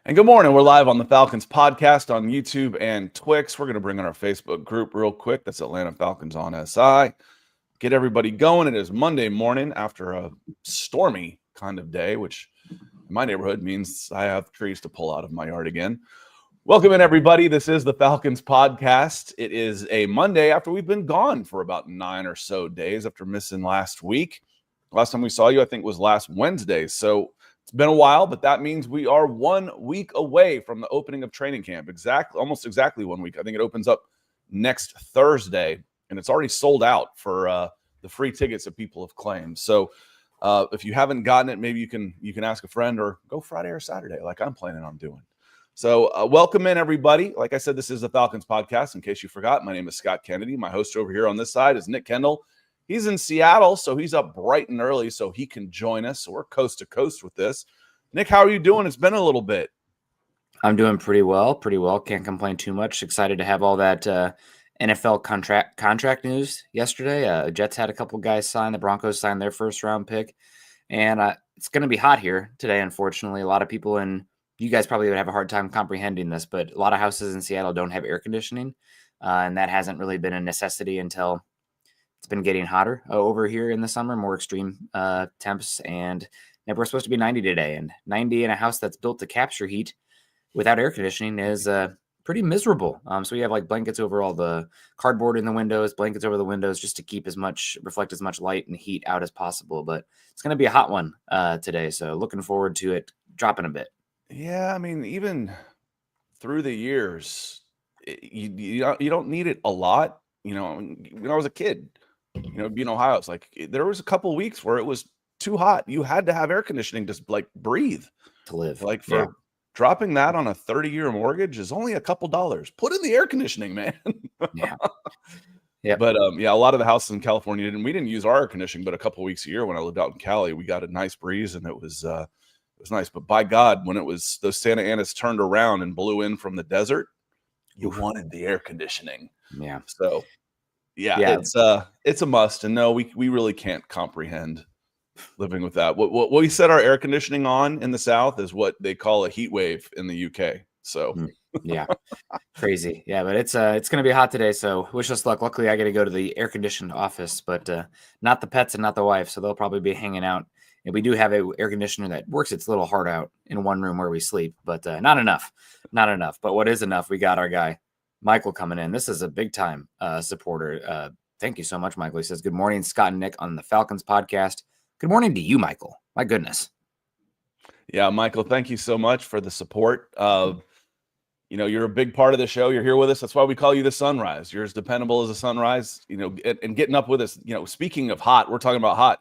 And good morning. We're live on the Falcons Podcast on YouTube and Twix. We're going to bring in our Facebook group real quick. That's Atlanta Falcons on SI. Get everybody going. It is Monday morning after a stormy kind of day, which in my neighborhood means I have trees to pull out of my yard again. Welcome in, everybody. This is the Falcons Podcast. It is a Monday after we've been gone for about 9 or so days after missing last week. Last time we saw you, I think, was last Wednesday. So it's been a while, but that means we are 1 week away from the opening of training camp. Almost exactly 1 week. I think it opens up next Thursday, and it's already sold out for the free tickets that people have claimed. So if you haven't gotten it, maybe you can ask a friend or go Friday or Saturday, like I'm planning on doing. So welcome in, everybody. Like I said, this is the Falcons Podcast. In case you forgot, my name is Scott Kennedy. My host over here on this side is Nick Kendall. He's in Seattle, so he's up bright and early so he can join us. So we're coast to coast with this. Nick, how are you doing? It's been a little bit. I'm doing pretty well. Can't complain too much. Excited to have all that NFL contract news yesterday. Jets had a couple guys sign. The Broncos signed their first-round pick. And it's going to be hot here today, unfortunately. A lot of people you guys probably would have a hard time comprehending this, but a lot of houses in Seattle don't have air conditioning. And that hasn't really been a necessity until it's been getting hotter over here in the summer, more extreme temps, and we're supposed to be 90 today. And 90 in a house that's built to capture heat without air conditioning is pretty miserable. So we have like blankets over all the cardboard in the windows, blankets over the windows, just to reflect as much light and heat out as possible. But it's going to be a hot one today, so looking forward to it dropping a bit. Yeah, I mean, even through the years, you don't need it a lot. You know, when I was a kid, in Ohio, it's like there was a couple weeks where it was too hot. You had to have air conditioning to like breathe to live. Like for dropping that on a 30-year mortgage is only a couple dollars. Put in the air conditioning, man. Yeah. But a lot of the houses in California we didn't use our air conditioning, but a couple weeks a year when I lived out in Cali, we got a nice breeze and it was nice. But by God, when it was those Santa Anas turned around and blew in from the desert, you wanted the air conditioning. Yeah. So it's a must. And no, we really can't comprehend living with that. What we set our air conditioning on in the South is what they call a heat wave in the UK. So yeah, crazy. Yeah, but it's going to be hot today. So wish us luck. Luckily, I get to go to the air conditioned office, but not the pets and not the wife. So they'll probably be hanging out. And we do have an air conditioner that works its little heart out in one room where we sleep, but not enough. But what is enough? We got our guy Michael coming in. This is a big time supporter. Thank you so much, Michael. He says, good morning, Scott and Nick on the Falcons Podcast. Good morning to you, Michael. My goodness. Yeah, Michael, thank you so much for the support. You're a big part of the show. You're here with us. That's why we call you the sunrise. You're as dependable as a sunrise, and getting up with us. Speaking of hot, we're talking about hot.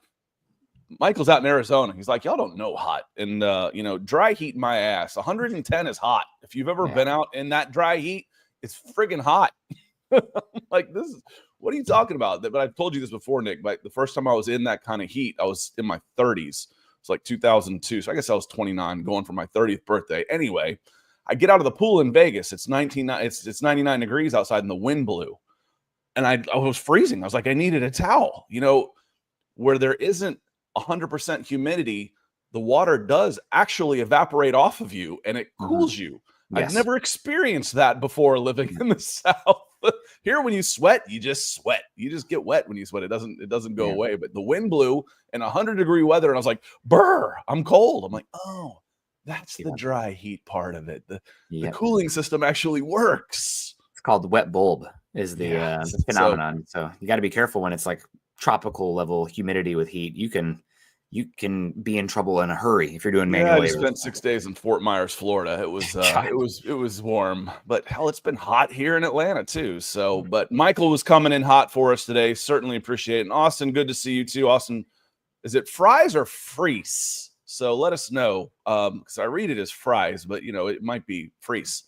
Michael's out in Arizona. He's like, y'all don't know hot. And, dry heat my ass. 110 is hot. If you've ever been out in that dry heat, it's friggin' hot. Like, what are you talking about? But I've told you this before, Nick. But the first time I was in that kind of heat, I was in my 30s. It's like 2002. So I guess I was 29 going for my 30th birthday. Anyway, I get out of the pool in Vegas. It's 99 degrees outside and the wind blew. And I was freezing. I was like, I needed a towel. Where there isn't 100% humidity, the water does actually evaporate off of you and it cools you. Yes. I've never experienced that before living in the South. Here, when you sweat, you just sweat. You just get wet when you sweat. It doesn't go away. But the wind blew in 100-degree weather, and I was like, "Brr, I'm cold." I'm like, "Oh, that's the dry heat part of it. The cooling system actually works." It's called wet bulb is the phenomenon. So you got to be careful when it's like tropical level humidity with heat. You can be in trouble in a hurry if you're doing manual labor. I spent 6 days in Fort Myers, Florida. It was warm, but hell, it's been hot here in Atlanta too. So, but Michael was coming in hot for us today. Certainly appreciate it. And Austin, good to see you too. Austin, is it fries or freeze? So let us know because I read it as fries, but it might be freeze.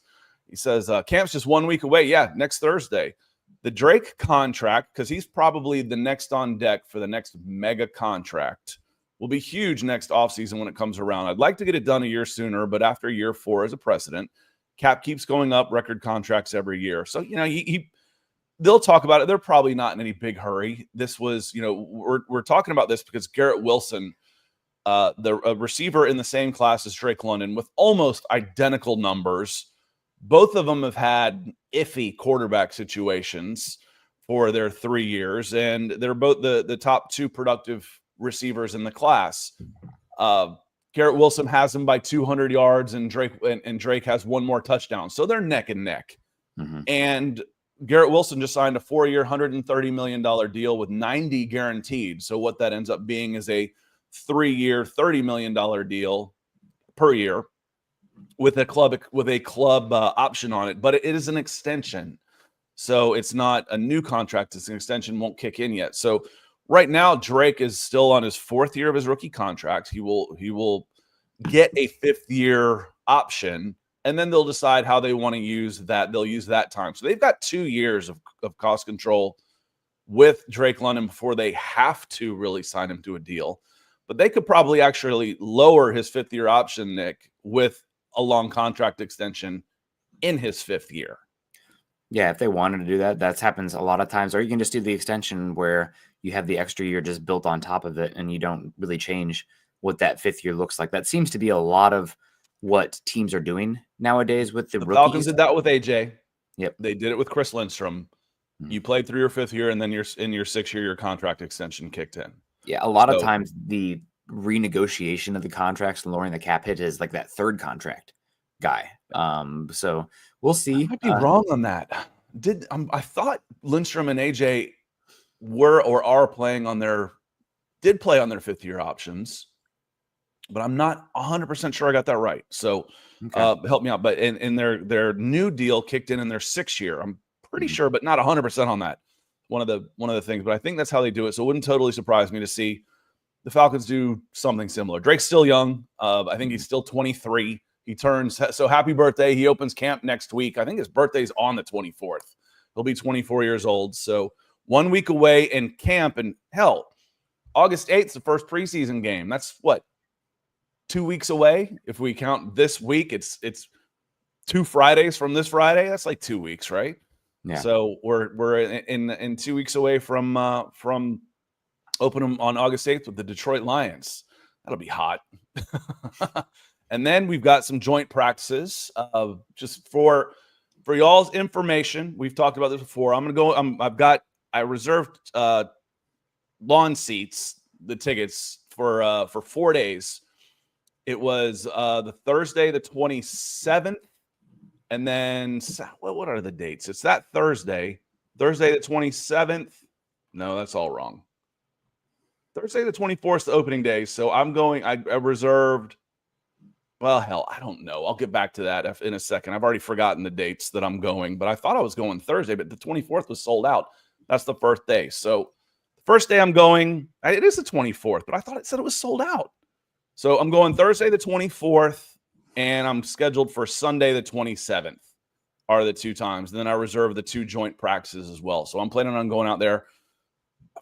He says camp's just 1 week away. Yeah, next Thursday. The Drake contract, because he's probably the next on deck for the next mega contract, will be huge next offseason when it comes around. I'd like to get it done a year sooner, but after year 4 as a precedent, cap keeps going up, record contracts every year. So, they'll talk about it. They're probably not in any big hurry. This was, we're talking about this because Garrett Wilson the receiver in the same class as Drake London with almost identical numbers. Both of them have had iffy quarterback situations for their 3 years, and they're both the top 2 productive receivers in the class. Garrett Wilson has him by 200 yards, and Drake has 1 more touchdown. So they're neck and neck. Mm-hmm. And Garrett Wilson just signed a 4-year, $130 million deal with 90 guaranteed. So what that ends up being is a 3-year, $30 million deal per year with a club option on it. But it is an extension. So it's not a new contract. It's an extension, won't kick in yet. So right now, Drake is still on his 4th year of his rookie contract. He will get a 5th-year option, and then they'll decide how they want to use that. They'll use that time. So they've got 2 years of cost control with Drake London before they have to really sign him to a deal. But they could probably actually lower his 5th-year option, Nick, with a long contract extension in his 5th year. Yeah, if they wanted to do that, that happens a lot of times. Or you can just do the extension where you have the extra year just built on top of it, and you don't really change what that 5th year looks like. That seems to be a lot of what teams are doing nowadays with the rookies. Falcons did that with AJ. Yep. They did it with Chris Lindstrom. Mm-hmm. You played through your 5th year, and then in your 6th year, your contract extension kicked in. Yeah, a lot of times the renegotiation of the contracts and lowering the cap hit is like that 3rd contract guy. So we'll see. I might be wrong on that. I thought Lindstrom and AJ were or are playing on did play on their 5th year options, but I'm not 100% sure I got that right. So help me out. But in their new deal kicked in their 6th year. I'm pretty sure, but not 100% on that. One of the things, but I think that's how they do it. So it wouldn't totally surprise me to see the Falcons do something similar. Drake's still young. I think he's still 23. He turns, so happy birthday. He opens camp next week. I think his birthday's on the 24th. He'll be 24 years old. So 1 week away in camp, and hell, August 8th is the first preseason game. That's what, 2 weeks away? If we count this week, it's 2 Fridays from this Friday. That's like 2 weeks, right? Yeah. So we're in 2 weeks away from opening on August 8th with the Detroit Lions. That'll be hot. And then we've got some joint practices. Just for y'all's information, we've talked about this before. I'm going to go. I reserved lawn seats, the tickets for 4 days. It was the Thursday, the 27th, and then what are the dates? It's that Thursday the 27th. No, that's all wrong. Thursday the 24th is the opening day. So I'm going. I reserved. Well, hell, I don't know. I'll get back to that in a second. I've already forgotten the dates that I'm going, but I thought I was going Thursday, but the 24th was sold out. That's the first day. So the first day I'm going, it is the 24th, but I thought it said it was sold out. So I'm going Thursday the 24th, and I'm scheduled for Sunday the 27th are the 2 times. And then I reserve the 2 joint practices as well. So I'm planning on going out there.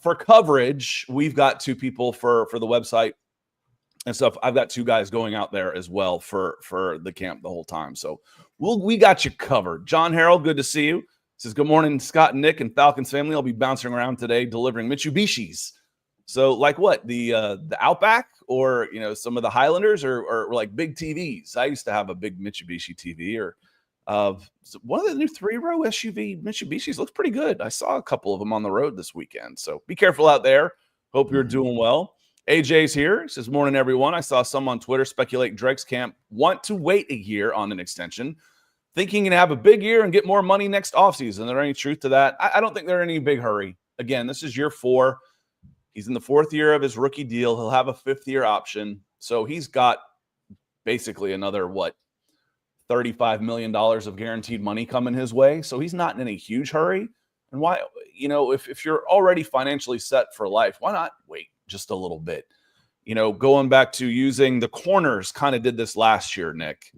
For coverage, we've got 2 people for the website and stuff. I've got 2 guys going out there as well for the camp the whole time. So we got you covered. John Harold, good to see you. Says, good morning, Scott and Nick and Falcons family. I'll be bouncing around today delivering Mitsubishis. So like what? The Outback or, some of the Highlanders or like big TVs. I used to have a big Mitsubishi TV or one of the new 3-row SUV Mitsubishis looks pretty good. I saw a couple of them on the road this weekend. So be careful out there. Hope you're doing well. AJ's here. He says, morning, everyone. I saw some on Twitter speculate Drake's camp want to wait a year on an extension, thinking he can have a big year and get more money next offseason. Is there any truth to that? I don't think they're in any big hurry. Again, this is year 4. He's in the 4th year of his rookie deal. He'll have a 5th year option. So he's got basically another, $35 million of guaranteed money coming his way. So he's not in any huge hurry. And why, if you're already financially set for life, why not wait just a little bit? Going back to using the corners, kind of did this last year, Nick,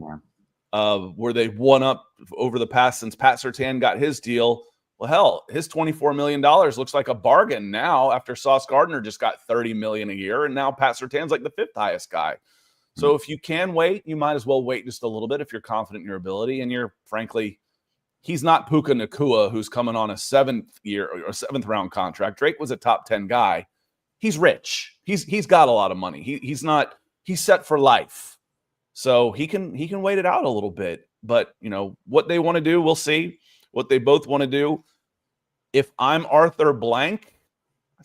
where they won up over the past since Pat Surtain got his deal. Well, hell, his $24 million looks like a bargain now after Sauce Gardner just got $30 million a year. And now Pat Surtain's like the 5th highest guy. So if you can wait, you might as well wait just a little bit if you're confident in your ability. And he's not Puka Nacua, who's coming on a 7th year or 7th round contract. Drake was a top 10 guy. He's rich. he's got a lot of money. He's set for life. So he can wait it out a little bit. But, what they want to do, we'll see. What they both want to do. If I'm Arthur Blank,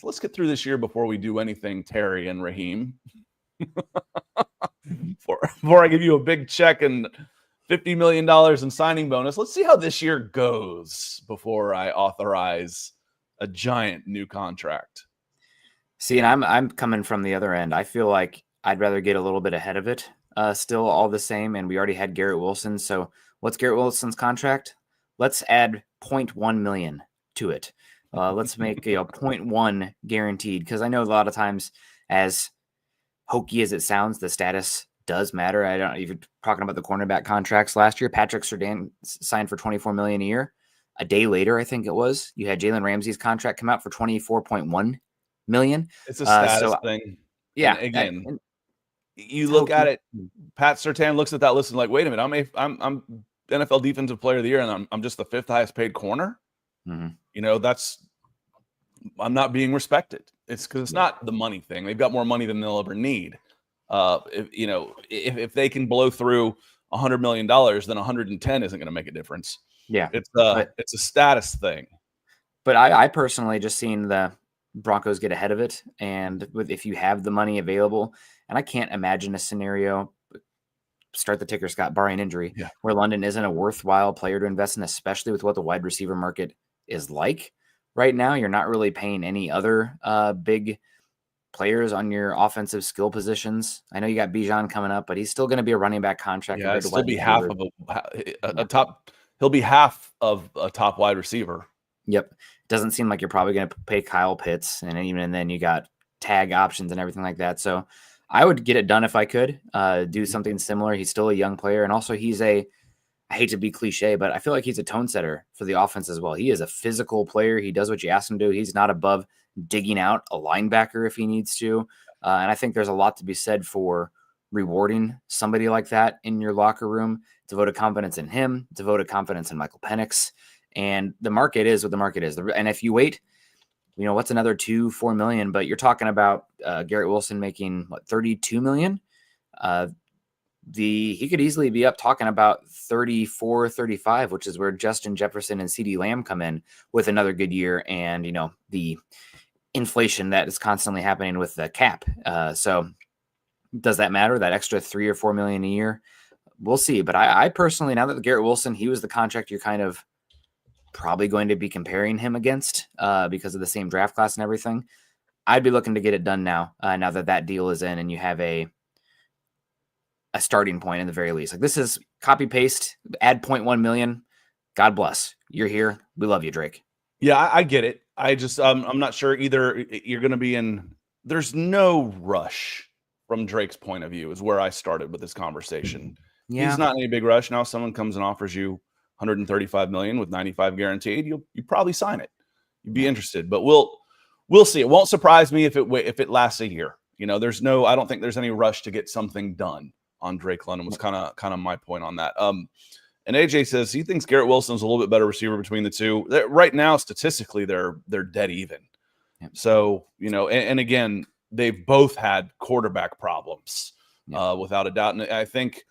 let's get through this year before we do anything, Terry and Raheem. Before I give you a big check and $50 million in signing bonus, let's see how this year goes before I authorize a giant new contract. See, and I'm coming from the other end. I feel like I'd rather get a little bit ahead of it. Still all the same, and we already had Garrett Wilson. So what's Garrett Wilson's contract? Let's add 0.1 million to it. Let's make 0.1 guaranteed, because I know a lot of times, as hokey as it sounds, the status does matter. I don't even talking about the cornerback contracts last year. Patrick Surtain signed for $24 million a year. A day later, I think it was, you had Jalen Ramsey's contract come out for $24.1 million. It's a status thing. Yeah. And again, you look at it. Pat Surtain looks at that list and like, wait a minute, I'm NFL Defensive Player of the Year, and I'm just the 5th highest paid corner. Mm-hmm. I'm not being respected. It's because it's not the money thing. They've got more money than they'll ever need. If they can blow through $100 million, then 110 isn't going to make a difference. Yeah, it's a status thing. But I personally just seen the Broncos get ahead of it, and if you have the money available, and I can't imagine a scenario. Start the ticker, Scott, barring injury, where London isn't a worthwhile player to invest in, especially with what the wide receiver market is like right now. You're not really paying any other big players on your offensive skill positions. I know you got Bijan coming up, but he's still going to be a running back contract. Yeah, he'll be half of a top. He'll be half of a top wide receiver. Yep. Doesn't seem like you're probably going to pay Kyle Pitts, and then you got tag options and everything like that. So I would get it done if I could do something similar. He's still a young player, and also I hate to be cliche, but I feel like he's a tone setter for the offense as well. He is a physical player. He does what you ask him to do. He's not above digging out a linebacker if he needs to. And I think there's a lot to be said for rewarding somebody like that in your locker room. It's a vote of confidence in him. It's a vote of confidence in Michael Penix. And the market is what the market is. And if you wait, what's another $4 million? But you're talking about Garrett Wilson making $32 million. He could easily be up talking about 34, 35, which is where Justin Jefferson and CeeDee Lamb come in with another good year. And, the inflation that is constantly happening with the cap. So does that matter? That extra $3 or $4 million a year? We'll see. But I personally, now that Garrett Wilson, he was the contract you're kind of probably going to be comparing him against because of the same draft class and everything. I'd be looking to get it done now that deal is in and you have a starting point in the very least. Like, this is copy paste, add 0.1 million. God bless. You're here. We love you, Drake. Yeah, I get it. I just, I'm not sure either. You're going to be there's no rush from Drake's point of view is where I started with this conversation. Yeah. He's not in any big rush. Now someone comes and offers you $135 million with 95 guaranteed. You probably sign it. You'd be interested, but we'll see. It won't surprise me if it lasts a year. I don't think there's any rush to get something done on Drake London was kind of my point on that. And AJ says he thinks Garrett Wilson's a little bit better receiver between the two. Right now, statistically, they're dead even. Yep. So, and again, they've both had quarterback problems without a doubt. And I think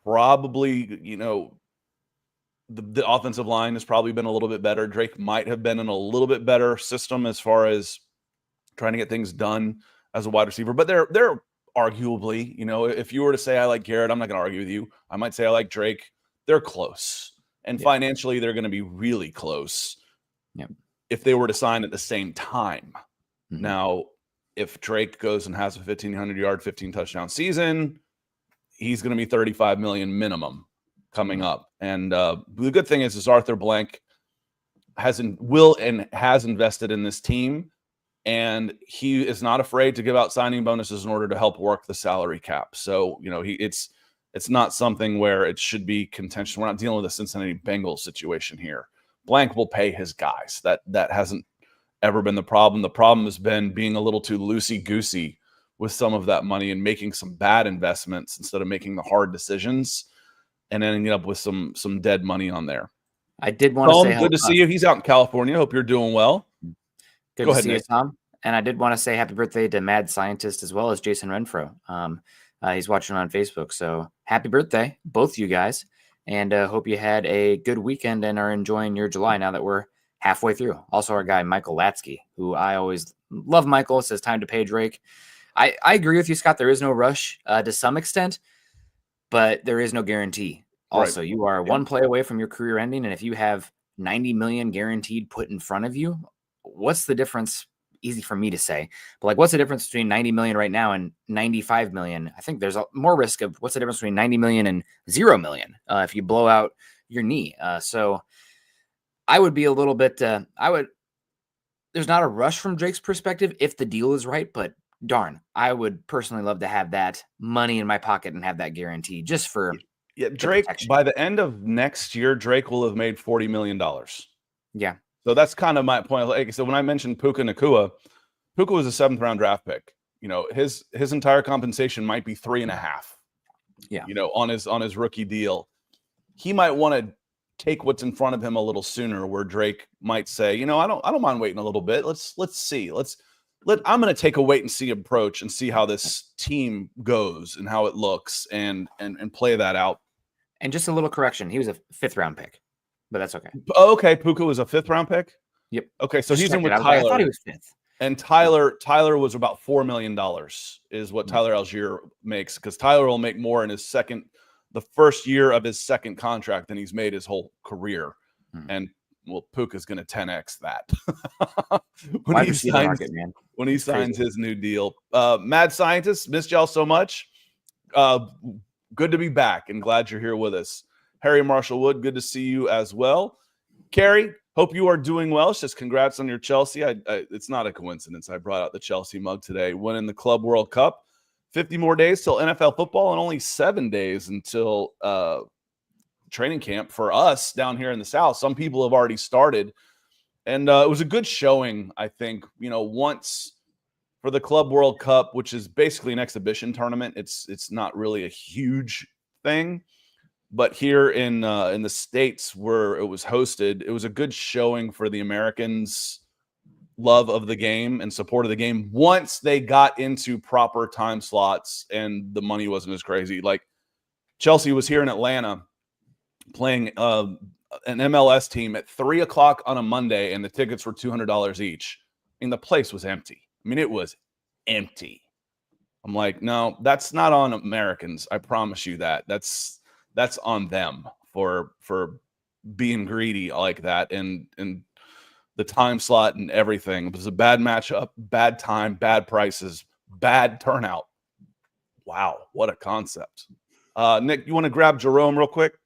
probably, the offensive line has probably been a little bit better. Drake might have been in a little bit better system as far as trying to get things done as a wide receiver. But they're arguably, if you were to say I like Garrett, I'm not going to argue with you. I might say I like Drake. They're close. And financially, they're going to be really close if they were to sign at the same time. Mm-hmm. Now, if Drake goes and has a 1,500-yard, 15-touchdown season, he's going to be $35 million minimum coming up. And the good thing is Arthur Blank has invested in this team. And he is not afraid to give out signing bonuses in order to help work the salary cap. So, it's not something where it should be contention. We're not dealing with a Cincinnati Bengals situation here. Blank will pay his guys. That hasn't ever been the problem. The problem has been being a little too loosey-goosey with some of that money and making some bad investments instead of making the hard decisions and ending up with some dead money on there. I did want to say good to see you. He's out in California. Hope you're doing well. Good to see you, Tom. And I did want to say happy birthday to Mad Scientist as well as Jason Renfro. He's watching on Facebook. So happy birthday, both you guys. And hope you had a good weekend and are enjoying your July now that we're halfway through. Also, our guy, Michael Latsky, who I always love. Michael says time to pay Drake. I agree with you, Scott. There is no rush to some extent, but there is no guarantee. Also, right. You are one play away from your career ending. And if you have $90 million guaranteed put in front of you, what's the difference? Easy for me to say, but like, what's the difference between 90 million right now and 95 million? I think there's more risk of what's the difference between 90 million and 0 million if you blow out your knee. So I would be a little bit, there's not a rush from Drake's perspective if the deal is right, but darn, I would personally love to have that money in my pocket and have that guarantee just for Drake, by the end of next year, Drake will have made $40 million. Yeah. So that's kind of my point. Like I said, when I mentioned Puka Nacua was a 7th round draft pick. His entire compensation might be 3.5. Yeah. On his rookie deal, he might want to take what's in front of him a little sooner. Where Drake might say, I don't mind waiting a little bit. Let's see. I'm going to take a wait and see approach and see how this team goes and how it looks and play that out. And just a little correction, he was a 5th round pick. But that's okay. Okay, Puka was a 5th round pick? Yep. Okay, so he's in with Tyler. I thought he was 5th. And Tyler was about $4 million is what Tyler Algier makes, because Tyler will make more in the first year of his second contract than he's made his whole career. And Puka's going to 10x that when he signs his new deal. Mad Scientist, missed y'all so much. Good to be back and glad you're here with us. Harry Marshall Wood, good to see you as well. Carrie, hope you are doing well. It's just congrats on your Chelsea. It's not a coincidence. I brought out the Chelsea mug today, winning the Club World Cup. 50 more days till NFL football and only 7 days until training camp for us down here in the South. Some people have already started. And it was a good showing, I think, once for the Club World Cup, which is basically an exhibition tournament. It's not really a huge thing. But here in the States where it was hosted, it was a good showing for the Americans' love of the game and support of the game once they got into proper time slots and the money wasn't as crazy. Like Chelsea was here in Atlanta playing an MLS team at 3:00 on a Monday, and the tickets were $200 each. I mean, the place was empty. I mean, it was empty. I'm like, no, that's not on Americans. I promise you that. That's on them for being greedy like that and the time slot and everything. It was a bad matchup, bad time, bad prices, bad turnout. Wow, what a concept. Nick, you want to grab Jerome real quick?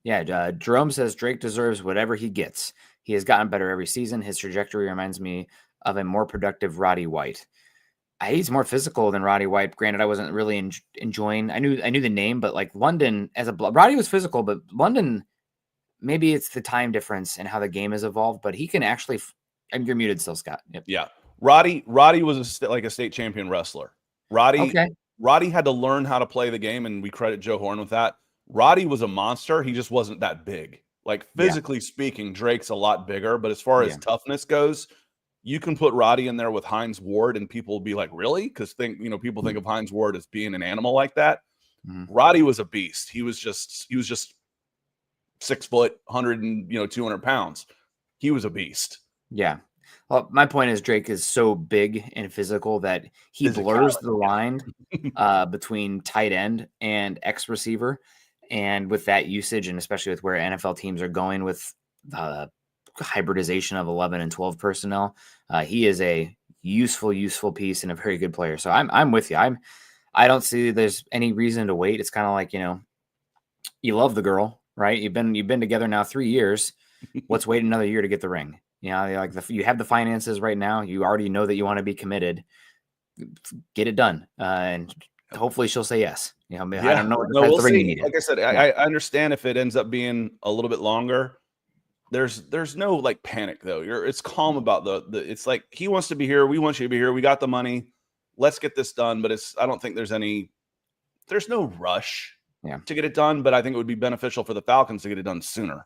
Yeah, Jerome says Drake deserves whatever he gets. He has gotten better every season. His trajectory reminds me of a more productive Roddy White. He's more physical than Roddy White. Granted, I wasn't really enjoying. I knew the name, but like London Roddy was physical, but London, maybe it's the time difference and how the game has evolved. But he can actually. You're muted still, Scott. Yep. Yeah, Roddy was like a state champion wrestler. Roddy had to learn how to play the game, and we credit Joe Horn with that. Roddy was a monster. He just wasn't that big. Like physically speaking, Drake's a lot bigger, but as far as toughness goes. You can put Roddy in there with Hines Ward and people will be like, really? Because people think of Hines Ward as being an animal like that. Roddy was a beast. He was just 6 foot, 200 pounds. He was a beast. Yeah. Well, my point is Drake is so big and physical that he blurs the line between tight end and X receiver. And with that usage, and especially with where NFL teams are going with hybridization of 11 and 12 personnel, he is a useful piece and a very good player. So I'm with you. I don't see there's any reason to wait. It's kind of like, you love the girl, right? You've been together now 3 years. Let's wait another year to get the ring. You have the finances right now. You already know that you want to be committed. Get it done, and hopefully she'll say yes. I don't know what we'll the ring you needed. Like I said, I understand if it ends up being a little bit longer. There's no like panic though. It's calm about the it's like he wants to be here. We want you to be here. We got the money. Let's get this done. But I don't think there's no rush to get it done. But I think it would be beneficial for the Falcons to get it done sooner.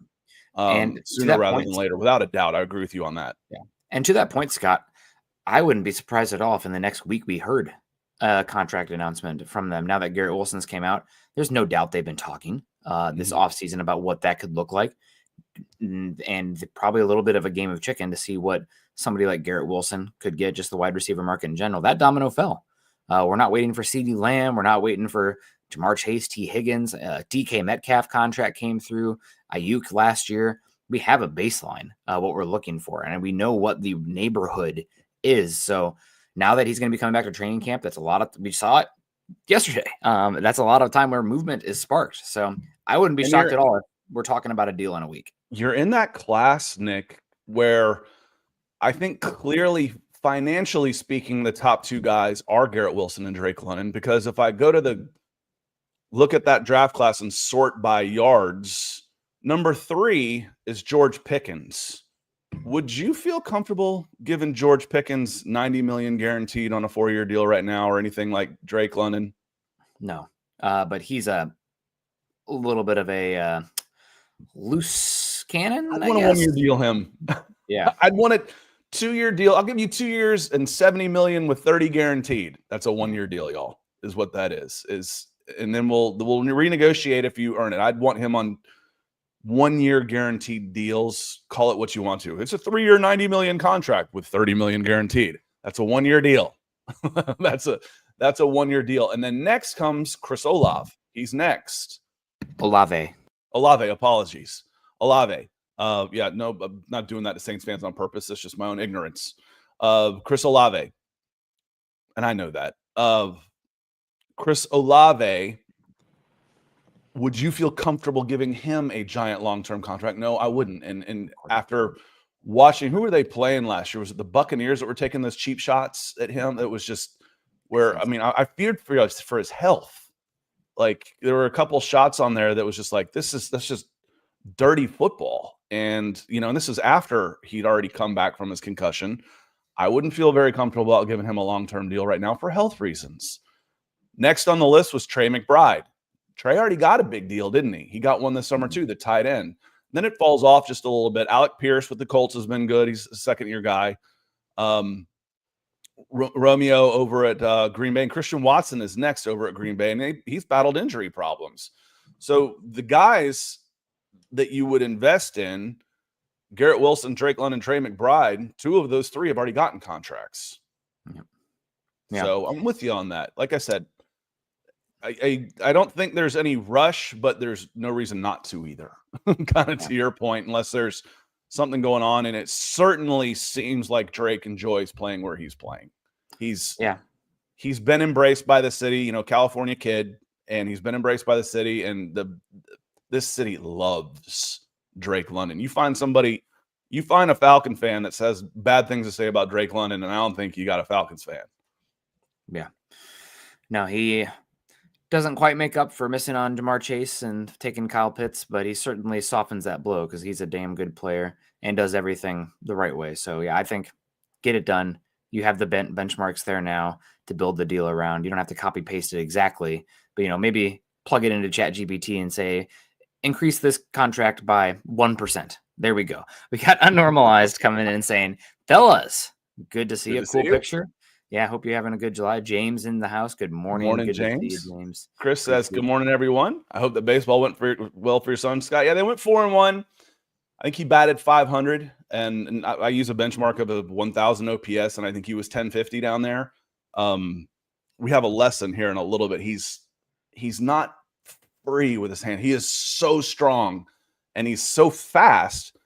Sooner rather than later, without a doubt. I agree with you on that. Yeah. And to that point, Scott, I wouldn't be surprised at all if in the next week we heard a contract announcement from them. Now that Garrett Wilson's came out, there's no doubt they've been talking this offseason about what that could look like. And probably a little bit of a game of chicken to see what somebody like Garrett Wilson could get, just the wide receiver market in general. That domino fell. We're not waiting for CeeDee Lamb. We're not waiting for Jamar Chase, T. Higgins. DK Metcalf contract came through. Ayuk last year. We have a baseline, what we're looking for, and we know what the neighborhood is. So now that he's going to be coming back to training camp, that's a lot of, we saw it yesterday. That's a lot of time where movement is sparked. So I wouldn't be shocked at all if we're talking about a deal in a week. You're in that class, Nick, where I think clearly, financially speaking, the top two guys are Garrett Wilson and Drake London. Because if I go to look at that draft class and sort by yards, number 3 is George Pickens. Would you feel comfortable giving George Pickens $90 million guaranteed on a 4-year deal right now, or anything like Drake London? No, but he's a little bit of a loose cannon. I want a 1-year deal him. Yeah, I'd want a 2-year deal. I'll give you 2 years and $70 million with 30 guaranteed. That's a 1-year deal, y'all. Is what that is. And then we'll renegotiate if you earn it. I'd want him on 1-year guaranteed deals. Call it what you want to. It's a 3-year, $90 million contract with $30 million guaranteed. That's a 1-year deal. That's a 1-year deal. And then next comes Chris Olave. He's next. Olave. Apologies. Olave. Yeah, no, I'm not doing that to Saints fans on purpose. It's just my own ignorance. Chris Olave. And I know that. Chris Olave, would you feel comfortable giving him a giant long-term contract? No, I wouldn't. And after watching, who were they playing last year? Was it the Buccaneers that were taking those cheap shots at him? It was just where, I mean, I feared for his health. Like, there were a couple shots on there that was just like, that's just dirty football. And, and this is after he'd already come back from his concussion. I wouldn't feel very comfortable about giving him a long-term deal right now for health reasons. Next on the list was Trey McBride. Trey already got a big deal, didn't he? He got one this summer too, the tight end. Then it falls off just a little bit. Alec Pierce with the Colts has been good. He's a second-year guy. Romeo over at Green Bay, and Christian Watson is next over at Green Bay, and he's battled injury problems. So the guys that you would invest in, Garrett Wilson, Drake London, Trey McBride, 2 of those 3 have already gotten contracts. Yeah. So I'm with you on that. Like I said, I don't think there's any rush, but there's no reason not to either. Kind of to your point, unless there's something going on, and it certainly seems like Drake enjoys playing where he's playing. He's been embraced by the city, California kid, and he's been embraced by the city, and this city loves Drake London. You find a Falcon fan that says bad things to say about Drake London, and I don't think you got a Falcons fan. Yeah. No, he doesn't quite make up for missing on Jamar Chase and taking Kyle Pitts, but he certainly softens that blow because he's a damn good player and does everything the right way. So, yeah, I think get it done. You have the benchmarks there now to build the deal around. You don't have to copy paste it exactly, but, maybe plug it into ChatGPT and say, increase this contract by 1%. There we go. We got Unnormalized coming in and saying, fellas, good to see you. Cool picture. Yeah, I hope you're having a good July. James in the house. Good morning. Good morning, good James. To see you, James. Chris says, good morning, everyone. I hope that baseball went well for your son, Scott. Yeah, they went 4-1. I think he batted 500, and I use a benchmark of a 1,000 OPS, and I think he was 1050 down there. We have a lesson here in a little bit. He's not free with his hand. He is so strong, and he's so fast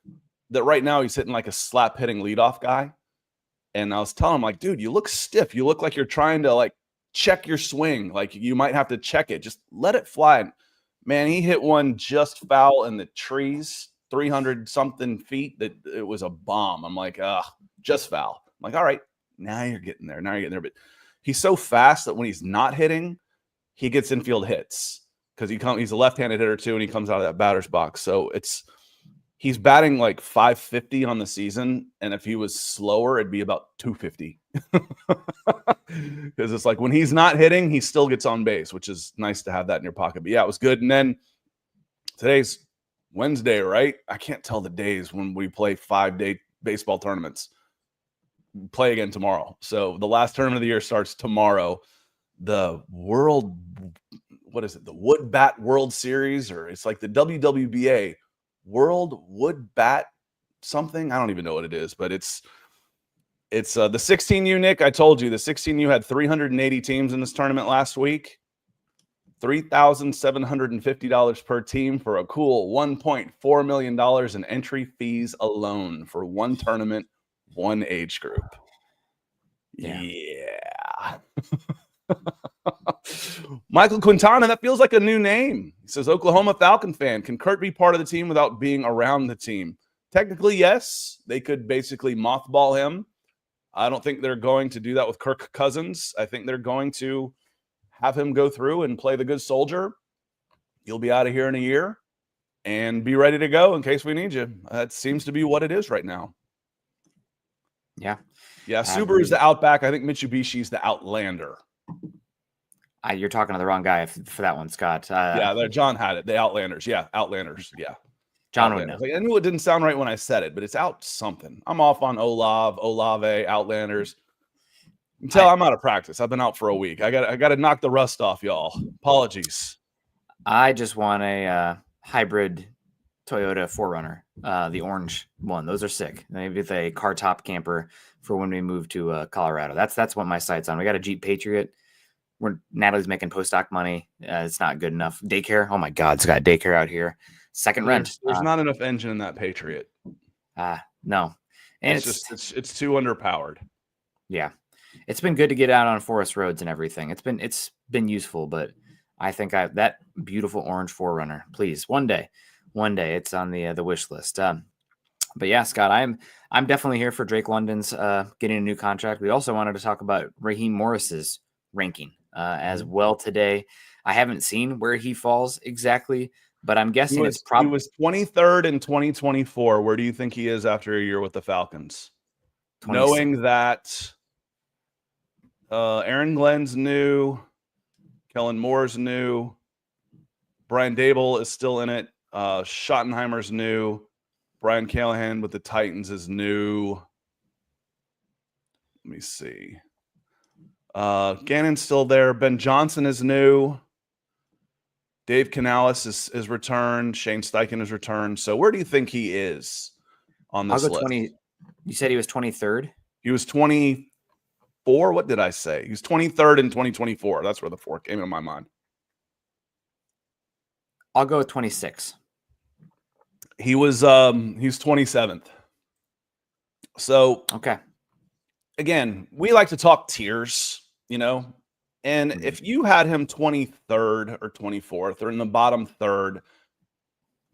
that right now he's hitting like a slap-hitting leadoff guy. And I was telling him, like, dude, you look stiff. You look like you're trying to, like, check your swing. Like, you might have to check it. Just let it fly. Man, he hit one just foul in the trees, 300-something feet. That it was a bomb. I'm like, just foul. I'm like, all right, now you're getting there. But he's so fast that when he's not hitting, he gets infield hits because he's a left-handed hitter, too, and he comes out of that batter's box. So he's batting like 550 on the season, and if he was slower, it'd be about 250. Because it's like when he's not hitting, he still gets on base, which is nice to have that in your pocket. But yeah, it was good. And then today's Wednesday, right? I can't tell the days when we play 5-day baseball tournaments. play again tomorrow. So the last tournament of the year starts tomorrow. The the Wood Bat World Series, or it's like the WWBA World Wood Bat something. I don't even know what it is, but it's the 16U, Nick. I told you the 16U had 380 teams in this tournament last week. $3,750 per team for a cool $1.4 million in entry fees alone for one tournament, one age group. Yeah. Michael Quintana, that feels like a new name. He says, Oklahoma Falcon fan, can Kurt be part of the team without being around the team? Technically, yes. They could basically mothball him. I don't think they're going to do that with Kirk Cousins. I think they're going to have him go through and play the good soldier. You'll be out of here in a year and be ready to go in case we need you. That seems to be what it is right now. Yeah. Yeah, Subaru's the Outback. I think Mitsubishi's the Outlander. You're talking to the wrong guy for that one, Scott. John had it. The Outlanders. Yeah, Outlanders. Yeah. John would know. I knew it didn't sound right when I said it, but it's out something. I'm off on Olave, Outlanders. Until I'm out of practice. I've been out for a week. I got to knock the rust off, y'all. Apologies. I just want a hybrid Toyota 4Runner, the orange one. Those are sick. Maybe with a car top camper for when we move to Colorado. That's what my sight's on. We got a Jeep Patriot. Natalie's making postdoc money. It's not good enough. Daycare. Oh my God, it's got daycare out here. Second rent. There's not enough engine in that Patriot. No, and it's too underpowered. Yeah. It's been good to get out on forest roads and everything. It's been useful, but I think that beautiful orange 4Runner, please, one day it's on the wish list. But yeah, Scott, I'm definitely here for Drake London's getting a new contract. We also wanted to talk about Raheem Morris's ranking as well today. I haven't seen where he falls exactly, but I'm guessing it's probably he was 23rd in 2024. Where do you think he is after a year with the Falcons? 26. Knowing that Aaron Glenn's new, Kellen Moore's new, Brian Dable is still in it, Schottenheimer's new, Brian Callahan with the Titans is new. Let me see. Gannon's still there. Ben Johnson is new. Dave Canales is returned. Shane Steichen is returned. So where do you think he is on this list? 20. You said he was 23rd? He was 24. What did I say? He was 23rd in 2024. That's where the 4 came in my mind. I'll go with 26. He was 27th. So okay. Again, we like to talk tiers, and if you had him 23rd or 24th or in the bottom third,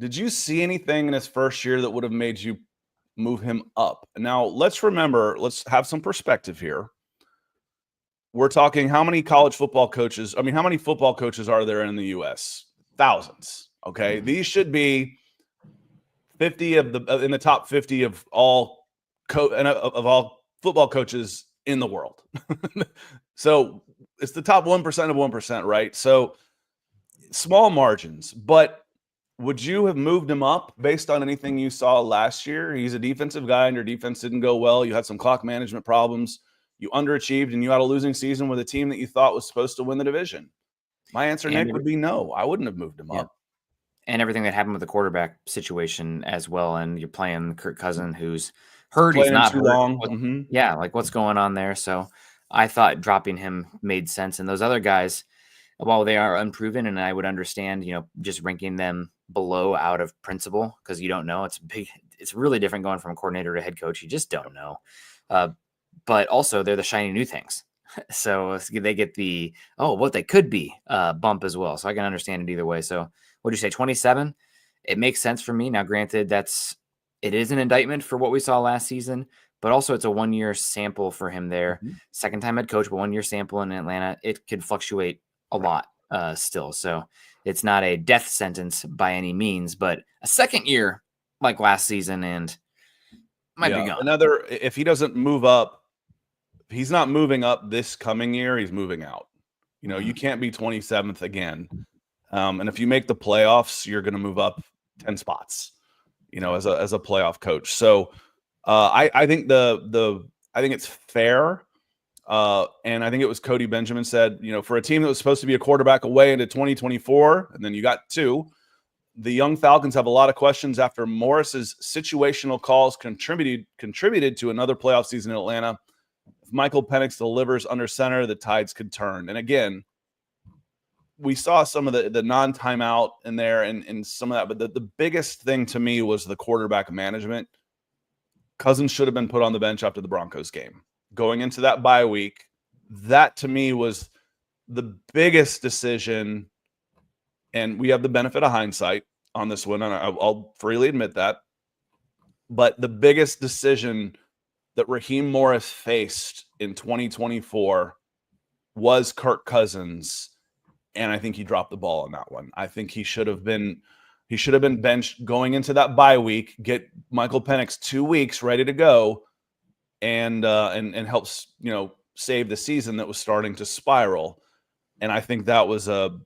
did you see anything in his first year that would have made you move him up? Now, let's have some perspective here. We're talking how many football coaches are there in the U.S.? Thousands. Okay. These should be 50 in the top 50 of all football coaches in the world. So it's the top 1% of 1%, right? So small margins, but would you have moved him up based on anything you saw last year? He's a defensive guy and your defense didn't go well. You had some clock management problems. You underachieved and you had a losing season with a team that you thought was supposed to win the division. My answer, Nick, would be no. I wouldn't have moved him up. And everything that happened with the quarterback situation as well. And you're playing Kirk Cousins, who's hurt. He's not too hurt. long. Yeah, like what's going on there? So I thought dropping him made sense. And those other guys, while they are unproven, and I would understand, just ranking them below out of principle because you don't know. It's really different going from a coordinator to head coach. You just don't know. But also they're the shiny new things. So they get the, what they could be bump as well. So I can understand it either way. So what'd you say, 27? It makes sense for me. Now, granted, it is an indictment for what we saw last season, but also it's a 1-year sample for him there. Mm-hmm. Second time head coach, but 1-year sample in Atlanta. It could fluctuate a lot still. So it's not a death sentence by any means, but a second year like last season and might be gone. If he doesn't move up, if he's not moving up this coming year, he's moving out. You can't be 27th again. And if you make the playoffs, you're going to move up 10 spots, as a playoff coach. So I think I think it's fair. And I think it was Cody Benjamin said, for a team that was supposed to be a quarterback away into 2024, and then you got 2, the young Falcons have a lot of questions after Morris's situational calls contributed to another playoff season in Atlanta. If Michael Penix delivers under center, the tides could turn. And again, we saw some of the non-timeout in there and some of that, but the biggest thing to me was the quarterback management. Cousins should have been put on the bench after the Broncos game. Going into that bye week, that to me was the biggest decision, and we have the benefit of hindsight on this one, and I'll freely admit that. But the biggest decision that Raheem Morris faced in 2024 was Kirk Cousins, and I think he dropped the ball on that one. I think he should have been benched going into that bye week, get Michael Penix 2 weeks ready to go, and helps save the season that was starting to spiral. And I think that was a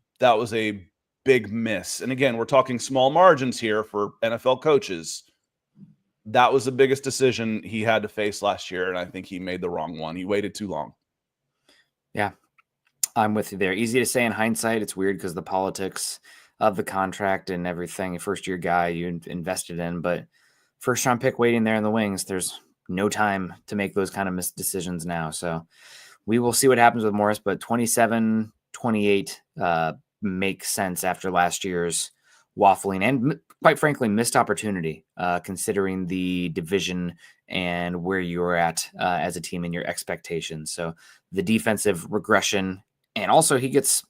big miss. And again, we're talking small margins here for NFL coaches. That was the biggest decision he had to face last year, and I think he made the wrong one. He waited too long. Yeah, I'm with you there. Easy to say in hindsight. It's weird because the politics of the contract and everything, a first-year guy you invested in, but first-round pick waiting there in the wings, there's no time to make those kind of decisions now. So we will see what happens with Morris, but 27-28 makes sense after last year's waffling and, quite frankly, missed opportunity, considering the division and where you were at as a team and your expectations. So the defensive regression, and also he gets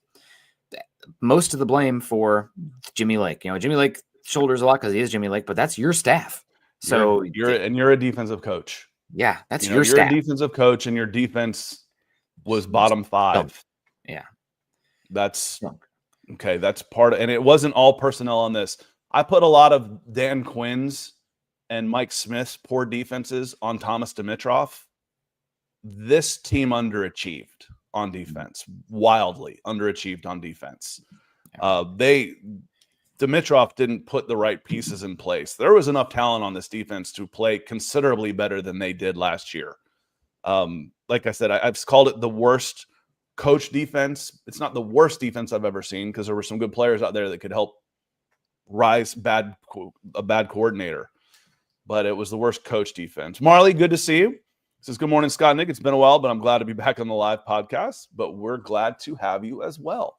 most of the blame for Jimmy Lake. Jimmy Lake shoulders a lot because he is Jimmy Lake, but that's your staff. So you're a defensive coach. Yeah, that's your you're staff. You're a defensive coach, and your defense was bottom 5. Yeah, that's okay. That's part of, and it wasn't all personnel on this. I put a lot of Dan Quinn's and Mike Smith's poor defenses on Thomas Dimitroff. This team underachieved on defense, wildly underachieved on defense. Dimitroff didn't put the right pieces in place. There was enough talent on this defense to play considerably better than they did last year. Like I said, I've called it the worst coach defense. It's not the worst defense I've ever seen because there were some good players out there that could help rise a bad coordinator. But it was the worst coach defense. Marley, good to see you. Says, good morning, Scott and Nick. It's been a while, but I'm glad to be back on the live podcast. But we're glad to have you as well.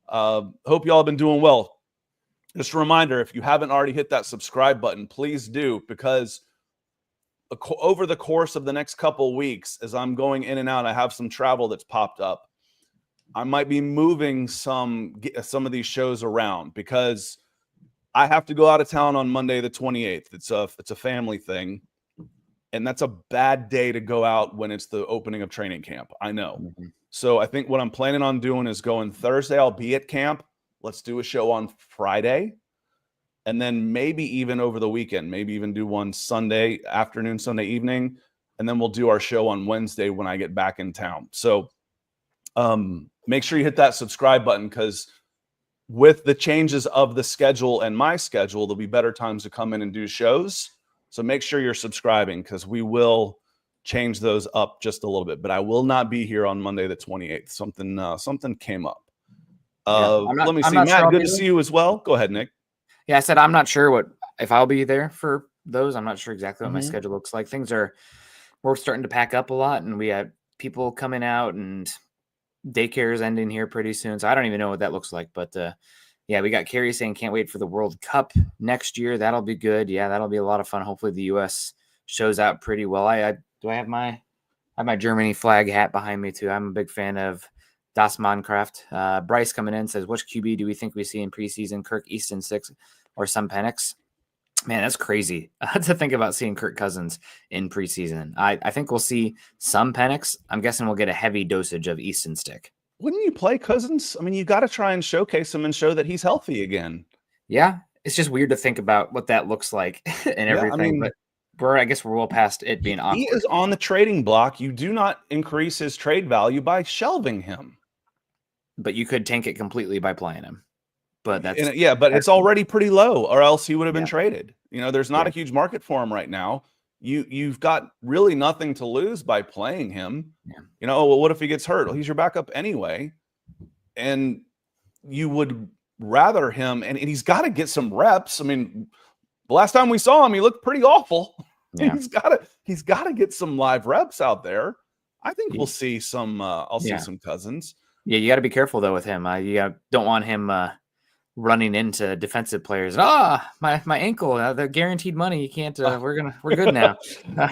Hope you all have been doing well. Just a reminder, if you haven't already hit that subscribe button, please do, because over the course of the next couple weeks, as I'm going in and out, I have some travel that's popped up. I might be moving some of these shows around because I have to go out of town on Monday the 28th. It's a family thing, and that's a bad day to go out when it's the opening of training camp. I know. Mm-hmm. So I think what I'm planning on doing is going Thursday. I'll be at camp. Let's do a show on Friday, and then maybe even over the weekend, maybe even do one Sunday afternoon, Sunday evening, and then we'll do our show on Wednesday when I get back in town. So make sure you hit that subscribe button, because with the changes of the schedule and my schedule, there'll be better times to come in and do shows. So make sure you're subscribing, because we will change those up just a little bit. But I will not be here on Monday the 28th. Something came up. Let me see. Matt, good to see you as well. Go ahead, Nick. Yeah, I said I'm not sure if I'll be there for those. I'm not sure exactly what my schedule looks like. We're starting to pack up a lot, and we have people coming out, and daycare is ending here pretty soon. So I don't even know what that looks like. But yeah, we got Carrie saying can't wait for the World Cup next year. That'll be good. Yeah, that'll be a lot of fun. Hopefully the U.S. shows out pretty well. I have my Germany flag hat behind me too. I'm a big fan of Das Minecraft. Bryce coming in says, which QB do we think we see in preseason? Kirk, Easton 6, or some Penix? Man, that's crazy to think about seeing Kirk Cousins in preseason. I think we'll see some Penix. I'm guessing we'll get a heavy dosage of Easton Stick. Wouldn't you play Cousins? I mean, you got to try and showcase him and show that he's healthy again. Yeah, it's just weird to think about what that looks like and everything. But I guess we're well past it being awkward. He is on the trading block. You do not increase his trade value by shelving him. But you could tank it completely by playing him. But that's it's already pretty low, or else he would have been traded. There's not a huge market for him right now. you've got really nothing to lose by playing him. Yeah. Well, what if he gets hurt? Well, he's your backup anyway. And you would rather him, and he's got to get some reps. I mean, the last time we saw him, he looked pretty awful. Yeah. He's got to get some live reps out there. I think we'll see some. I'll see some Cousins. Yeah, you got to be careful though with him. You don't want him running into defensive players. My ankle, the guaranteed money. You can't. We're good now.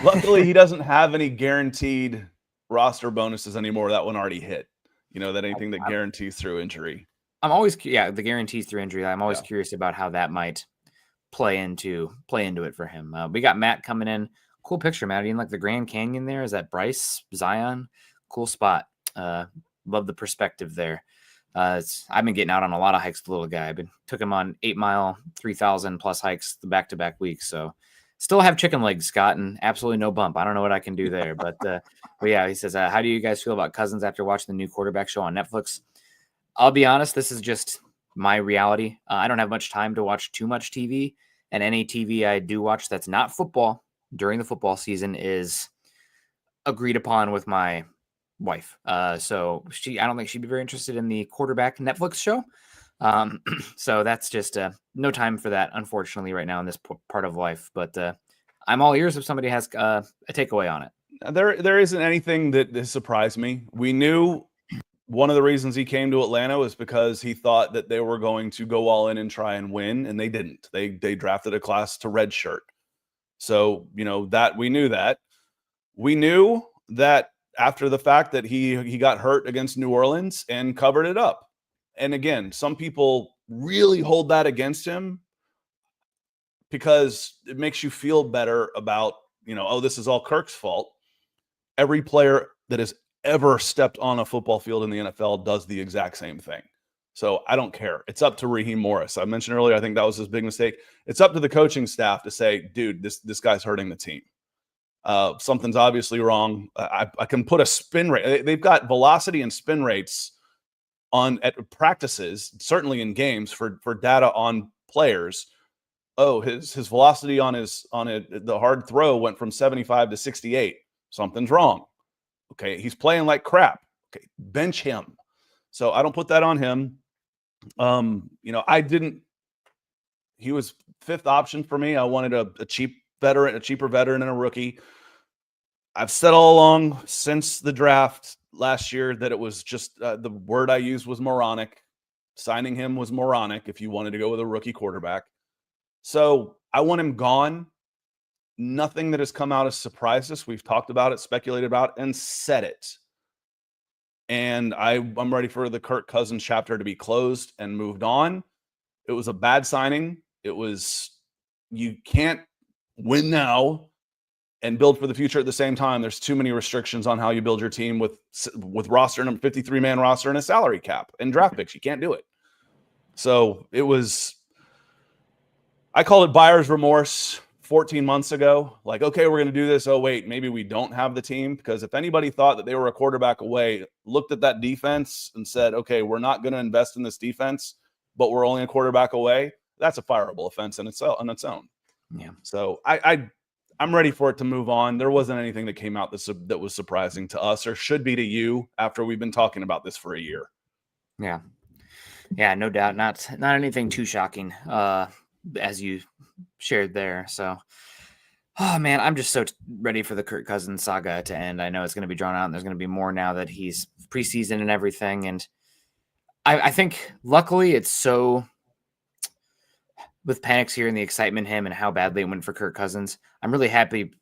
Luckily, he doesn't have any guaranteed roster bonuses anymore. That one already hit. That anything that guarantees through injury. I'm always the guarantees through injury. I'm always curious about how that might play into it for him. We got Matt coming in. Cool picture, Matt. In like the Grand Canyon there. Is that Bryce Zion? Cool spot. Love the perspective there. I've been getting out on a lot of hikes with the little guy. Took him on 8 mile, 3,000 plus hikes the back-to-back weeks. So still have chicken legs, Scott, and absolutely no bump. I don't know what I can do there. But yeah, he says, how do you guys feel about Cousins after watching the new quarterback show on Netflix? I'll be honest, this is just my reality. I don't have much time to watch too much TV. And any TV I do watch that's not football during the football season is agreed upon with my wife. So I don't think she'd be very interested in the quarterback Netflix show. So that's just no time for that, unfortunately, right now in this part of life. But I'm all ears if somebody has a takeaway on it. There isn't anything that has surprised me. We knew one of the reasons he came to Atlanta was because he thought that they were going to go all in and try and win, and they didn't. They drafted a class to redshirt. So, that we knew that. We knew that after the fact that he got hurt against New Orleans and covered it up. And again, some people really hold that against him because it makes you feel better about, this is all Kirk's fault. Every player that has ever stepped on a football field in the NFL does the exact same thing. So I don't care. It's up to Raheem Morris. I mentioned earlier, I think that was his big mistake. It's up to the coaching staff to say, dude, this guy's hurting the team. Something's obviously wrong. I can put a spin rate. They've got velocity and spin rates at practices, certainly in games for data on players. Oh, his velocity on the hard throw went from 75 to 68. Something's wrong. Okay, he's playing like crap. Okay, bench him. So I don't put that on him. I didn't. He was fifth option for me. I wanted a cheap veteran, a cheaper veteran, and a rookie. I've said all along since the draft last year that it was just the word I used was moronic. Signing him was moronic if you wanted to go with a rookie quarterback. So I want him gone. Nothing that has come out has surprised us. We've talked about it, speculated about it, and said it. And I'm ready for the Kirk Cousins chapter to be closed and moved on. It was a bad signing. You can't win now and build for the future at the same time. There's too many restrictions on how you build your team with roster and a 53-man roster and a salary cap and draft picks. You can't do it. So I called it buyer's remorse 14 months ago. Like, okay, we're going to do this. Oh, wait, maybe we don't have the team. Because if anybody thought that they were a quarterback away, looked at that defense and said, okay, we're not going to invest in this defense, but we're only a quarterback away, that's a fireable offense on its own. Yeah. So I'm ready for it to move on. There wasn't anything that came out that was surprising to us or should be to you after we've been talking about this for a year. Yeah. Yeah, no doubt. Not anything too shocking as you shared there. So, oh man, I'm just so ready for the Kirk Cousins saga to end. I know it's going to be drawn out and there's going to be more now that he's preseason and everything. And I think luckily it's so with Penix here and the excitement him and how badly it went for Kirk Cousins. I'm really happy,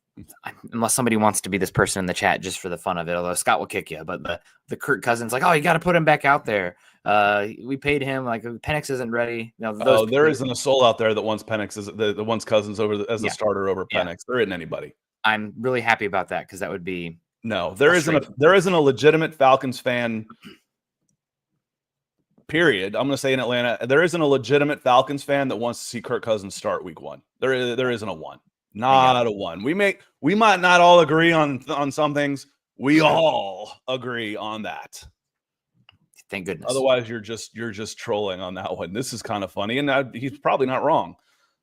unless somebody wants to be this person in the chat just for the fun of it, although Scott will kick you, but the Kirk Cousins, like, oh, you got to put him back out there. We paid him, like, Penix isn't ready. There isn't a soul out there that wants Penix that wants Cousins as a starter over Penix. There isn't anybody. I'm really happy about that because that would be there isn't a legitimate Falcons fan. Period. I'm going to say in Atlanta, there isn't a legitimate Falcons fan that wants to see Kirk Cousins start week one. There isn't a one. Not a one. We might not all agree on some things. We all agree on that. Thank goodness. Otherwise, you're just trolling on that one. This is kind of funny, and he's probably not wrong.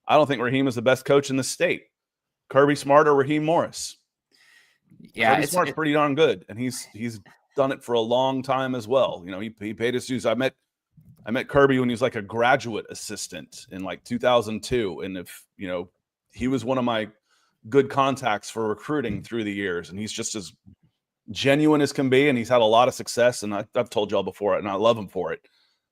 I don't think Raheem is the best coach in the state. Kirby Smart or Raheem Morris. Yeah, Kirby Smart's pretty darn good, and he's done it for a long time as well. You know, he paid his dues. I met Kirby when he was like a graduate assistant in like 2002, and he was one of my good contacts for recruiting through the years, and he's just as genuine as can be, and he's had a lot of success, and I've told y'all before, and I love him for it.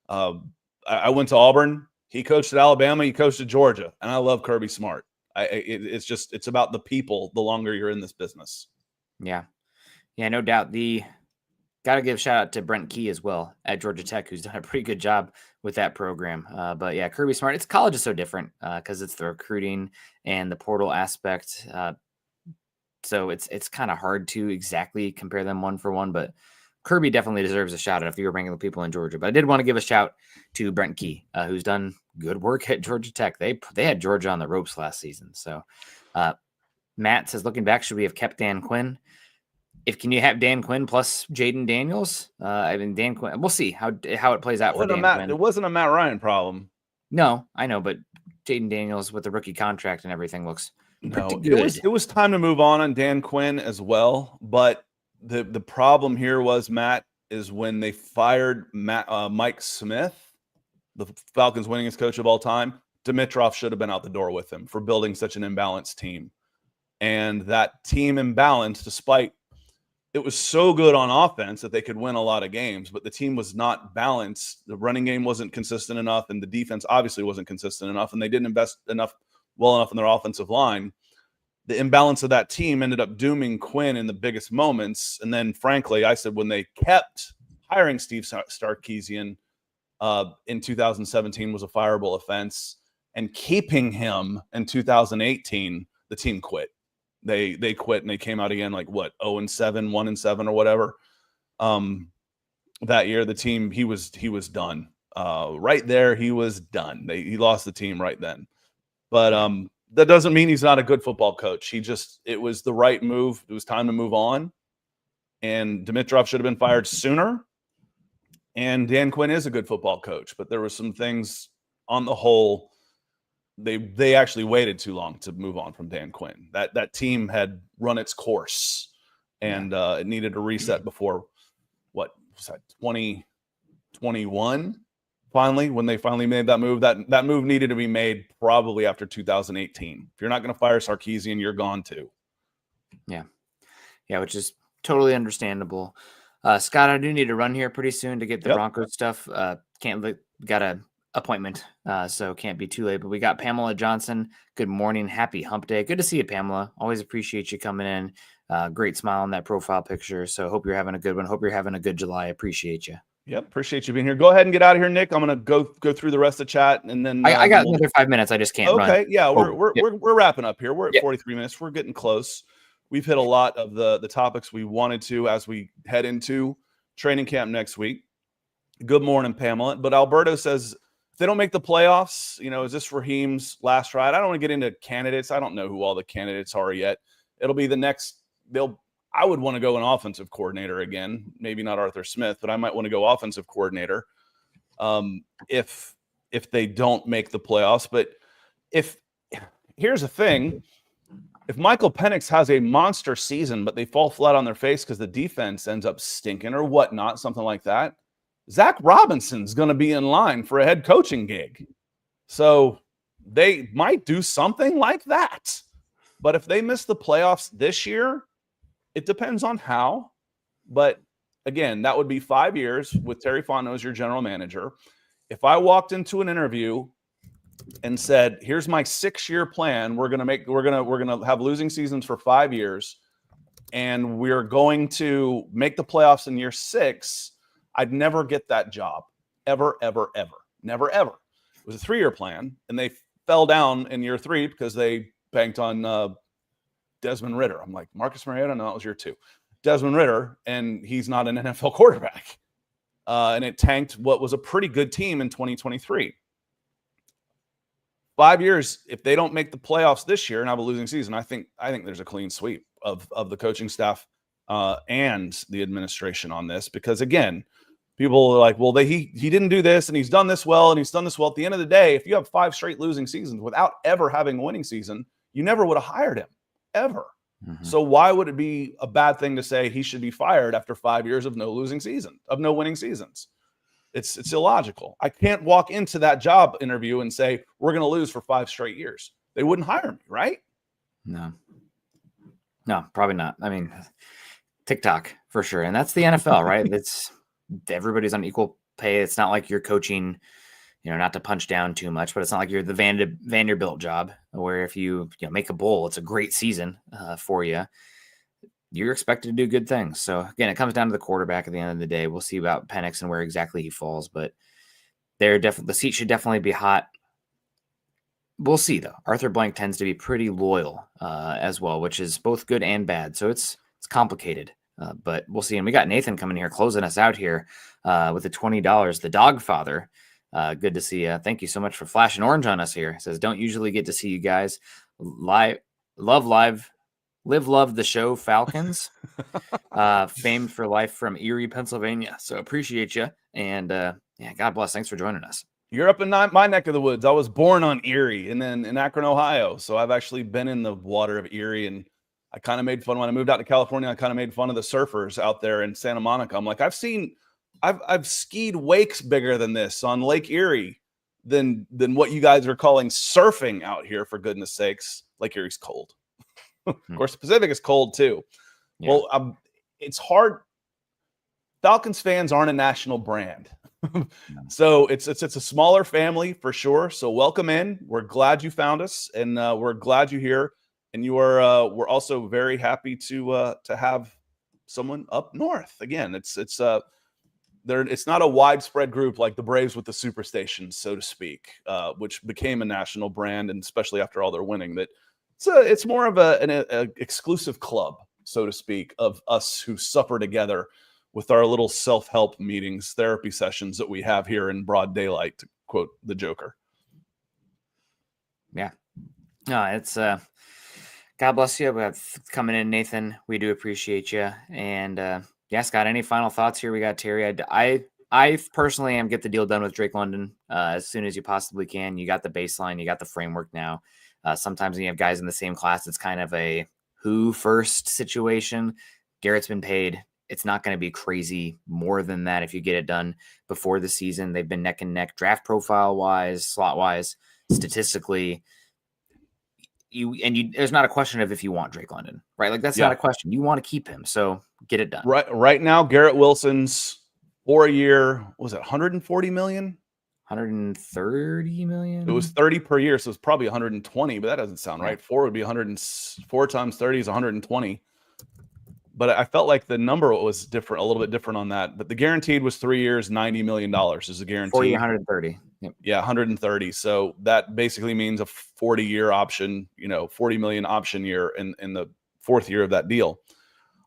I went to Auburn. He coached at Alabama. He coached at Georgia, and I love Kirby Smart. It's about the people the longer you're in this business. Yeah, no doubt. Got to give a shout out to Brent Key as well at Georgia Tech, who's done a pretty good job with that program. But yeah, Kirby Smart, college is so different because it's the recruiting and the portal aspect. So it's kind of hard to exactly compare them one for one, but Kirby definitely deserves a shout out if you were bringing the people in Georgia. But I did want to give a shout to Brent Key, who's done good work at Georgia Tech. They had Georgia on the ropes last season. So Matt says, looking back, should we have kept Dan Quinn? Can you have Dan Quinn plus Jaden Daniels? Dan Quinn, we'll see how it plays out for Dan Quinn. It wasn't a Matt Ryan problem. No, I know, but Jaden Daniels with the rookie contract and everything looks pretty good. It was time to move on Dan Quinn as well. But the problem here was, Matt, is when they fired Mike Smith, the Falcons' winningest coach of all time, Dimitroff should have been out the door with him for building such an imbalanced team. And that team imbalance, despite it was so good on offense that they could win a lot of games, but the team was not balanced. The running game wasn't consistent enough, and the defense obviously wasn't consistent enough, and they didn't invest well enough in their offensive line. The imbalance of that team ended up dooming Quinn in the biggest moments. And then, frankly, I said when they kept hiring Steve Sarkisian in 2017 was a fireable offense, and keeping him in 2018, the team quit. They quit, and they came out again like 0-7, 1-7 or whatever. That year, the team he was done. Right there, he was done. He lost the team right then. But that doesn't mean he's not a good football coach. It was the right move. It was time to move on. And Dimitroff should have been fired sooner. And Dan Quinn is a good football coach, but there were some things on the whole. They actually waited too long to move on from Dan Quinn. That team had run its course, and it needed a reset before 2021. Finally, when they finally made that move, that move needed to be made probably after 2018. If you're not going to fire Sarkisian, you're gone too. Yeah, which is totally understandable. Scott, I do need to run here pretty soon to get the Broncos stuff. Got a appointment, so can't be too late. But we got Pamela Johnson. Good morning, happy hump day. Good to see you, Pamela. Always appreciate you coming in. Great smile on that profile picture. So hope you're having a good one. Hope you're having a good July. Appreciate you. Yep, appreciate you being here. Go ahead and get out of here, Nick. I'm gonna go through the rest of the chat, and then I got another 5 minutes. I just can't run. Okay, yeah, we're wrapping up here. We're at 43 minutes. We're getting close. We've hit a lot of the topics we wanted to as we head into training camp next week. Good morning, Pamela. But Alberto says, if they don't make the playoffs, is this Raheem's last ride? I don't want to get into candidates. I don't know who all the candidates are yet. It'll be the next. I would want to go an offensive coordinator again. Maybe not Arthur Smith, but I might want to go offensive coordinator if they don't make the playoffs. But here's the thing. If Michael Penix has a monster season, but they fall flat on their face because the defense ends up stinking or whatnot, something like that, Zach Robinson's going to be in line for a head coaching gig. So they might do something like that. But if they miss the playoffs this year, it depends on how. But again, that would be 5 years with Terry Fontenot as your general manager. If I walked into an interview and said, here's my 6-year plan, we're going to have losing seasons for 5 years, and we're going to make the playoffs in year 6, I'd never get that job. Ever, ever, ever. Never, ever. It was a 3-year plan, and they fell down in year 3 because they banked on Desmond Ridder. I'm like, Marcus Mariota? No, that was year 2. Desmond Ridder, and he's not an NFL quarterback. And it tanked what was a pretty good team in 2023. 5 years, if they don't make the playoffs this year and have a losing season, I think there's a clean sweep of the coaching staff and the administration on this. Because again, people are like, well, he didn't do this, and he's done this well, and he's done this well. At the end of the day, if you have 5 straight losing seasons without ever having a winning season, you never would have hired him. ever. Mm-hmm. So why would it be a bad thing to say he should be fired after 5 years of no winning seasons? It's illogical. I can't walk into that job interview and say we're going to lose for 5 straight years. They wouldn't hire me, right? No, probably not. I mean, TikTok for sure. And that's the NFL, right? It's everybody's on equal pay. It's not like you're coaching, not to punch down too much, but it's not like you're the Vanderbilt job where if you make a bowl, it's a great season for you. You're expected to do good things. So again, it comes down to the quarterback at the end of the day. We'll see about Penix and where exactly he falls, but the seat should definitely be hot. We'll see though. Arthur Blank tends to be pretty loyal as well, which is both good and bad. So it's complicated, but we'll see. And we got Nathan coming here, closing us out here with the $20. The Dog Father. Good to see you. Thank you so much for flashing orange on us here. It says, don't usually get to see you guys live. Love the show Falcons, famed for life from Erie, Pennsylvania. So appreciate you. And God bless. Thanks for joining us. You're up in my neck of the woods. I was born on Erie and then in Akron, Ohio. So I've actually been in the water of Erie, and I kind of made fun when I moved out to California. I kind of made fun of the surfers out there in Santa Monica. I'm like, I've skied wakes bigger than this on Lake Erie than what you guys are calling surfing out here, for goodness sakes. Lake Erie's cold. Of course, the Pacific is cold too. Yeah. Well, it's hard. Falcons fans aren't a national brand. So it's a smaller family for sure. So welcome in. We're glad you found us, and we're glad you're here. And you are. We're also very happy to have someone up north. Again, it's not a widespread group like the Braves with the Superstations, so to speak, which became a national brand, and especially after all their winning, that it's more of an exclusive club, so to speak, of us who suffer together with our little self-help meetings, therapy sessions that we have here in broad daylight, to quote the Joker. Yeah. No, it's God bless you. We have coming in, Nathan. We do appreciate you. And Scott, any final thoughts here? We got Terry. I personally am get the deal done with Drake London as soon as you possibly can. You got the baseline, you got the framework now. Sometimes when you have guys in the same class, it's kind of a who first situation. Garrett's been paid. It's not going to be crazy more than that if you get it done before the season. They've been neck and neck draft profile wise, slot wise, statistically. There's not a question of if you want Drake London, right? Like that's not a question. You want to keep him, so get it done. Right now, Garrett Wilson's for a year, what was it, 140 million? 130 million. It was 30 per year, so it's probably 120, but that doesn't sound right. 4 would be 104 times 30 is 120. But I felt like the number was different, a little bit different on that. But the guaranteed was 3 years, $90 million is the guarantee. 130. Yep. Yeah, 130. So that basically means a 40-year option, 40 million option year in the 4th year of that deal.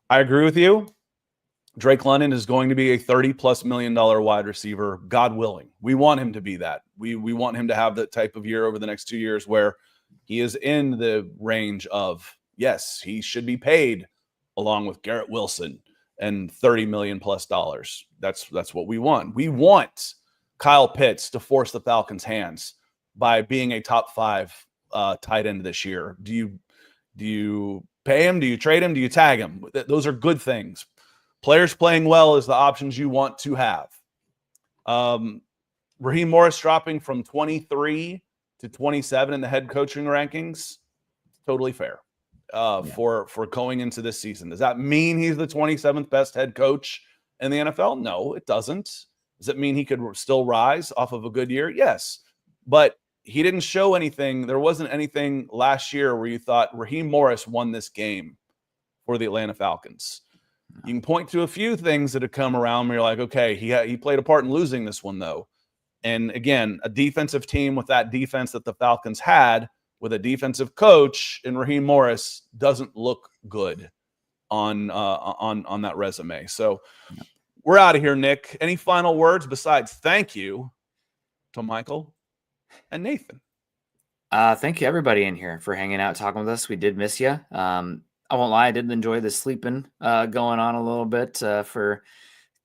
I agree with you. Drake London is going to be a $30+ million wide receiver, God willing. We want him to be that. We want him to have that type of year over the next 2 years where he is in the range of, yes, he should be paid along with Garrett Wilson and $30 million+. That's what we want. We want Kyle Pitts to force the Falcons' hands by being a top 5 tight end this year. Do you pay him? Do you trade him? Do you tag him? Those are good things. Players playing well is the options you want to have. Raheem Morris dropping from 23 to 27 in the head coaching rankings, totally fair for going into this season. Does that mean he's the 27th best head coach in the NFL? No, it doesn't. Does it mean he could still rise off of a good year? Yes, but he didn't show anything. There wasn't anything last year where you thought Raheem Morris won this game for the Atlanta Falcons. You can point to a few things that have come around where you're like, okay, he played a part in losing this one, though. And again, a defensive team with that defense that the Falcons had with a defensive coach in Raheem Morris doesn't look good on that resume. So we're out of here, Nick. Any final words besides thank you to Michael and Nathan? Thank you, everybody in here, for hanging out, talking with us. We did miss you. I won't lie, I did enjoy the sleeping going on a little bit for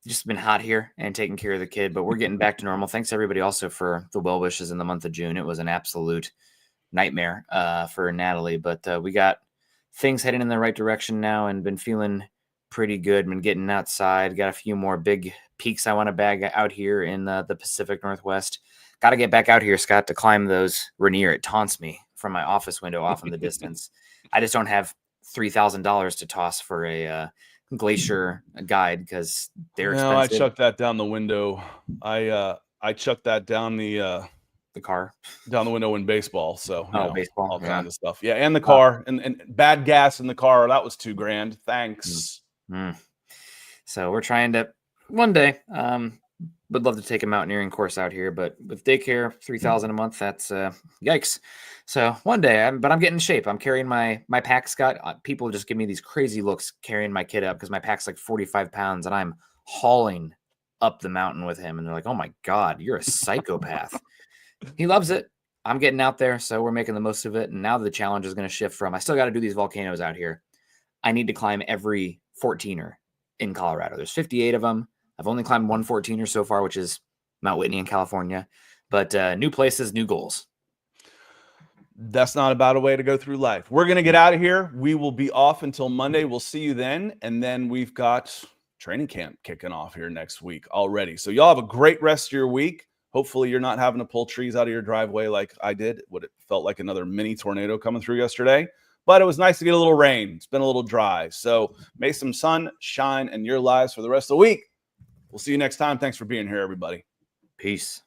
just been hot here and taking care of the kid, but we're getting back to normal. Thanks everybody also for the well wishes in the month of June. It was an absolute nightmare for Natalie, but we got things heading in the right direction now and been feeling pretty good. Been getting outside. Got a few more big peaks I want to bag out here in the Pacific Northwest. Got to get back out here, Scott, to climb those. Rainier, it taunts me from my office window off in the distance. I just don't have $3,000 to toss for a glacier guide because they're expensive. I chucked that down the window. I chucked that down the car down the window in baseball. So baseball, all kinds of stuff. Yeah, and the car and bad gas in the car. That was $2,000. Thanks. So we're trying to one day. Would love to take a mountaineering course out here, but with daycare, $3,000 a month, that's yikes. So one day, but I'm getting in shape. I'm carrying my pack, Scott. People just give me these crazy looks carrying my kid up because my pack's like 45 pounds and I'm hauling up the mountain with him. And they're like, oh my God, you're a psychopath. He loves it. I'm getting out there, so we're making the most of it. And now the challenge is going to shift from I still got to do these volcanoes out here. I need to climb every 14er in Colorado. There's 58 of them. I've only climbed one 14er so far, which is Mount Whitney in California. But new places, new goals. That's not a bad way to go through life. We're going to get out of here. We will be off until Monday. We'll see you then. And then we've got training camp kicking off here next week already. So y'all have a great rest of your week. Hopefully you're not having to pull trees out of your driveway like I did. What it felt like another mini tornado coming through yesterday. But it was nice to get a little rain. It's been a little dry. So may some sun shine in your lives for the rest of the week. We'll see you next time. Thanks for being here, everybody. Peace.